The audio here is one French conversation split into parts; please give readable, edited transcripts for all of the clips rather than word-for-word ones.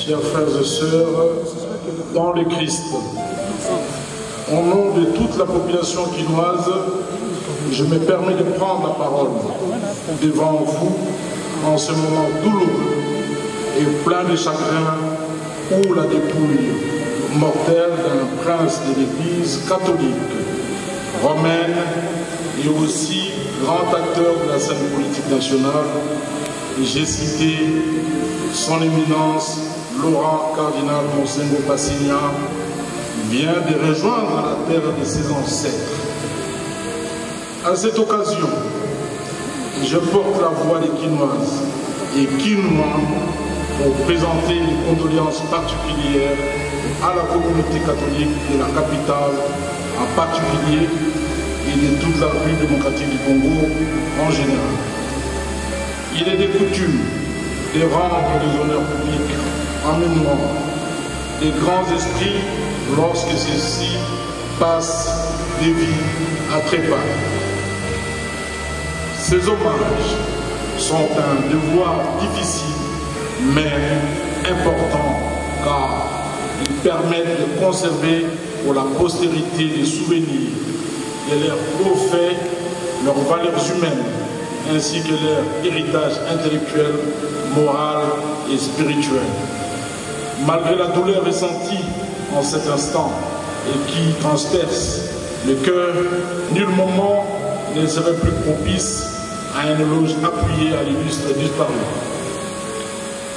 chers frères et sœurs, dans le Christ, au nom de toute la population quinoise, je me permets de prendre la parole devant vous en ce moment douloureux et plein de chagrin pour la dépouille mortelle d'un prince de l'Église catholique, romaine et aussi grand acteur de la scène politique nationale. J'ai cité son éminence Laurent Cardinal Monseigneur Passignan, vient de rejoindre la terre de ses ancêtres. À cette occasion, je porte la voix des Quinoises et Quinois pour présenter les condoléances particulières à la communauté catholique de la capitale en particulier et de toute la République démocratique du Congo en général. Il est de coutume de rendre les honneurs publics en mémoire des grands esprits lorsque ceux-ci passent des vies à trépas. Ces hommages sont un devoir difficile mais important car ils permettent de conserver pour la postérité des souvenirs de leurs hauts faits, leurs valeurs humaines ainsi que leur héritage intellectuel, moral et spirituel. Malgré la douleur ressentie en cet instant et qui transperce le cœur, nul moment ne serait plus propice à un éloge appuyé à l'illustre disparu.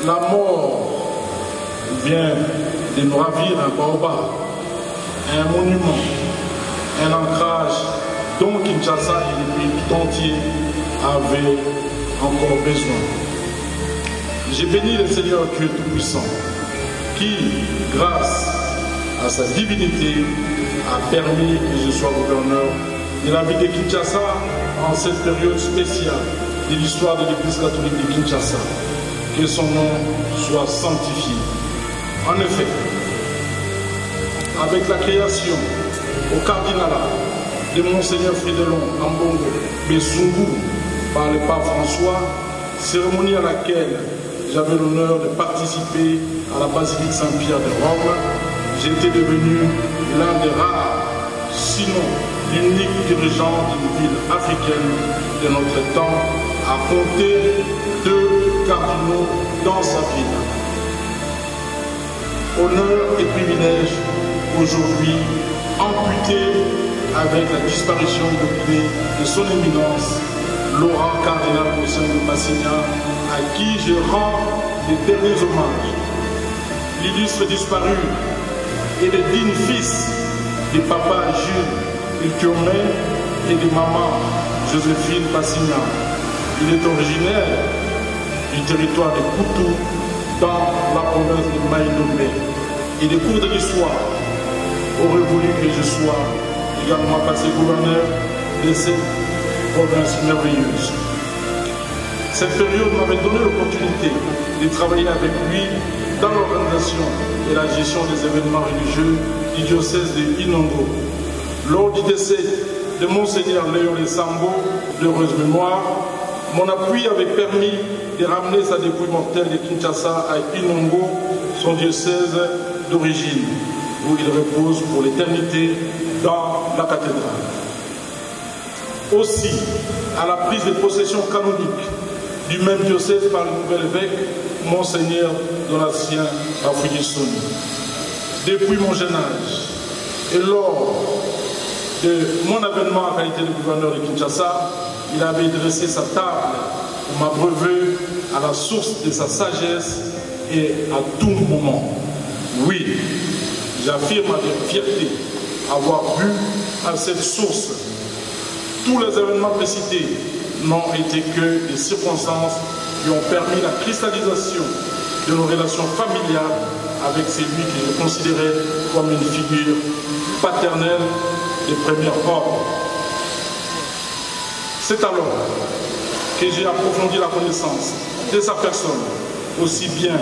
La mort vient de nous ravir un baobab, un monument, un ancrage dont Kinshasa et le pays tout entier avaient encore besoin. J'ai béni le Seigneur Dieu Tout-Puissant qui, grâce à sa divinité, a permis que je sois gouverneur de la ville de Kinshasa en cette période spéciale de l'histoire de l'Église catholique de Kinshasa. Que son nom soit sanctifié. En effet, avec la création au cardinalat de Monseigneur Fridolin Ambongo Bessungu par le pape François, cérémonie à laquelle j'avais l'honneur de participer à la basilique Saint-Pierre de Rome, j'étais devenu l'un des rares, sinon l'unique dirigeant d'une ville africaine de notre temps à compter 2 cardinaux dans sa ville. Honneur et privilège aujourd'hui amputés avec la disparition de son éminence Laurent Cardinal Monseigneur Passignan, à qui je rends les derniers hommages. L'illustre disparu et le digne fils de papa Jules Ultiomé et de maman Joséphine Passignan. Il est originaire du territoire de Koutou dans la province de Maïnomé. Et des cours de l'histoire auraient voulu que je sois également passé gouverneur de cette province merveilleuse. Cette période m'avait donné l'opportunité de travailler avec lui dans l'organisation et la gestion des événements religieux du diocèse de Inongo. Lors du décès de Monseigneur Léon Lessambo, d'heureuse mémoire, mon appui avait permis de ramener sa dépouille mortelle de Kinshasa à Inongo, son diocèse d'origine, où il repose pour l'éternité dans la cathédrale. Aussi, à la prise de possession canonique du même diocèse par le nouvel évêque, Monseigneur Donatien Afouye-Soni. Depuis mon jeune âge et lors de mon avènement en qualité de gouverneur de Kinshasa, il avait dressé sa table pour m'abreuver à la source de sa sagesse et à tout moment. Oui, j'affirme avec fierté avoir bu à cette source. Tous les événements précités n'ont été que des circonstances qui ont permis la cristallisation de nos relations familiales avec celui que je considérais comme une figure paternelle de premier ordre. C'est alors que j'ai approfondi la connaissance de sa personne, aussi bien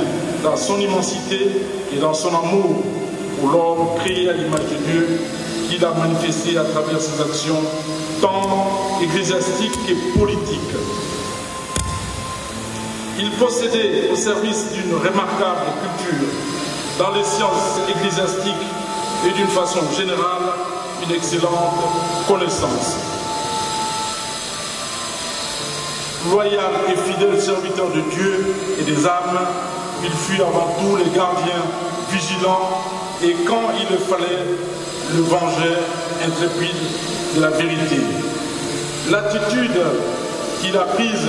dans son immensité et dans son amour pour l'homme créé à l'image de Dieu, qu'il a manifesté à travers ses actions tant ecclésiastiques que politiques. Il possédait au service d'une remarquable culture dans les sciences ecclésiastiques et d'une façon générale une excellente connaissance. Loyal et fidèle serviteur de Dieu et des âmes, il fut avant tout les gardiens vigilants et quand il le fallait, le vengeur intrépide de la vérité. L'attitude qu'il a prise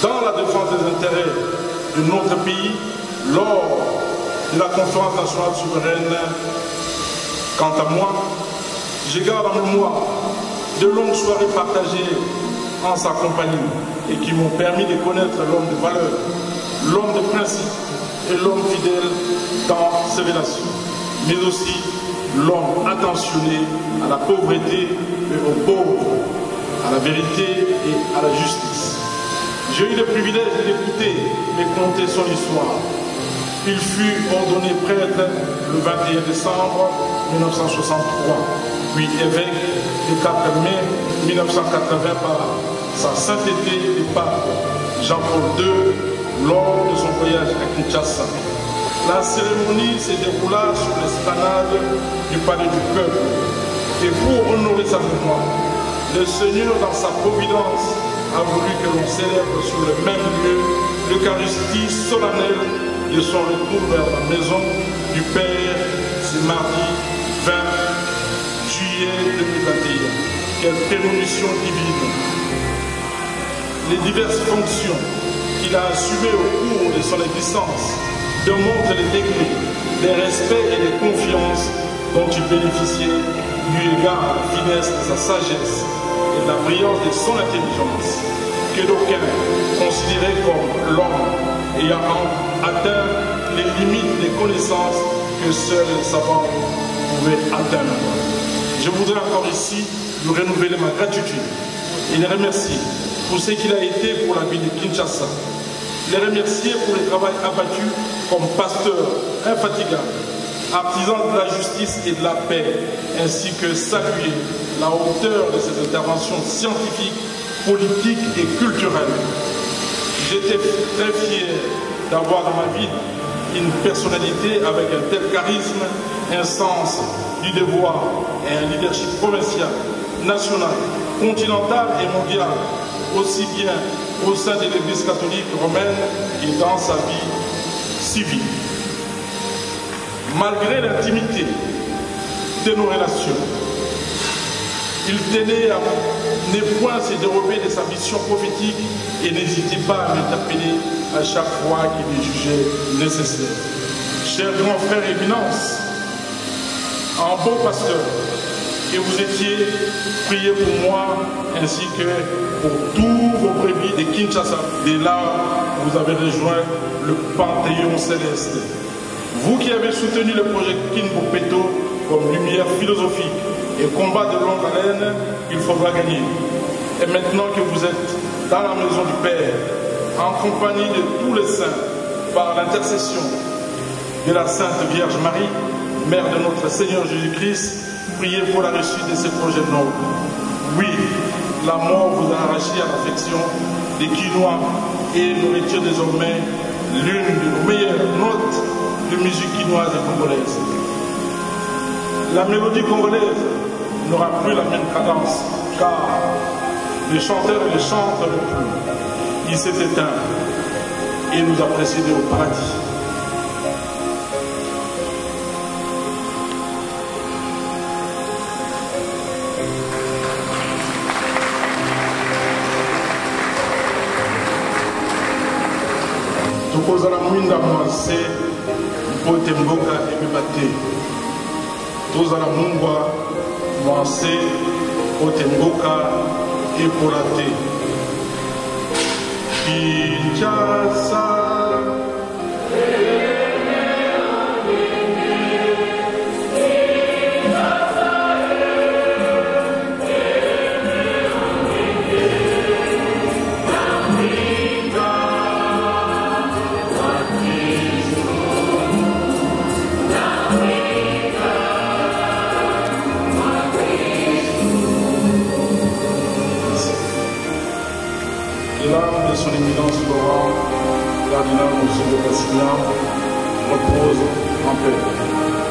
dans la défense des intérêts de notre pays lors de la conférence nationale souveraine, quant à moi, je garde en mémoire de longues soirées partagées en sa compagnie et qui m'ont permis de connaître l'homme de valeur, l'homme de principe et l'homme fidèle dans ses relations, mais aussi l'homme attentionné à la pauvreté et aux pauvres, à la vérité et à la justice. J'ai eu le privilège d'écouter et conter son histoire. Il fut ordonné prêtre le 21 décembre 1963, puis évêque le 4 mai 1980 par sa sainteté du pape Jean-Paul II lors de son voyage à Kinshasa. La cérémonie se déroula sur l'esplanade du palais du peuple. Et pour honorer sa mémoire, le Seigneur, dans sa providence, a voulu que l'on célèbre sur le même lieu l'Eucharistie solennelle de son retour vers la maison du Père ce mardi 20 juillet 2021. Quelle prémonition divine! Les diverses fonctions qu'il a assumées au cours de son existence démontrent les degrés, les respects et les confiances dont il bénéficiait du égard à la finesse de sa sagesse et de la brillance de son intelligence, que d'aucuns considéraient comme l'homme ayant atteint les limites des connaissances que seuls les savants pouvaient atteindre. Je voudrais encore ici lui renouveler ma gratitude et les remercier pour ce qu'il a été pour la ville de Kinshasa, les remercier pour le travail abattu comme pasteur infatigable, artisan de la justice et de la paix, ainsi que saluer la hauteur de ses interventions scientifiques, politiques et culturelles. J'étais très fier d'avoir dans ma vie une personnalité avec un tel charisme, un sens du devoir et un leadership provincial, national, continental et mondial, aussi bien au sein de l'Église catholique romaine et dans sa vie civile. Malgré l'intimité de nos relations, il tenait à ne point se dérober de sa mission prophétique et n'hésitait pas à m'interpeller à chaque fois qu'il le jugeait nécessaire. Cher grand frère Éminence, en bon pasteur, que vous étiez, priez pour moi ainsi que pour tous vos brebis de Kinshasa. Dès là, vous avez rejoint le Panthéon céleste. Vous qui avez soutenu le projet Kinbopeto comme lumière philosophique et combat de longue haleine, il faudra gagner. Et maintenant que vous êtes dans la maison du Père, en compagnie de tous les saints, par l'intercession de la Sainte Vierge Marie, Mère de notre Seigneur Jésus-Christ, priez pour la réussite de ces projets nobles. Oui, la mort vous a arraché à l'affection des Quinois et nous retire désormais l'une de nos meilleures notes de musique quinoise et congolaise. La mélodie congolaise n'aura plus la même cadence, car le chanteur et le chanteur le plus, il s'est éteint et nous a précédés au paradis. Tokozala mwinda mwase mpote mboka ebeba te. Tozala mungwa mwase mpote mboka ekola te. Kinshasa l'âme de son éminence Laurent cardinal Monsieur de Cassignan repose en paix.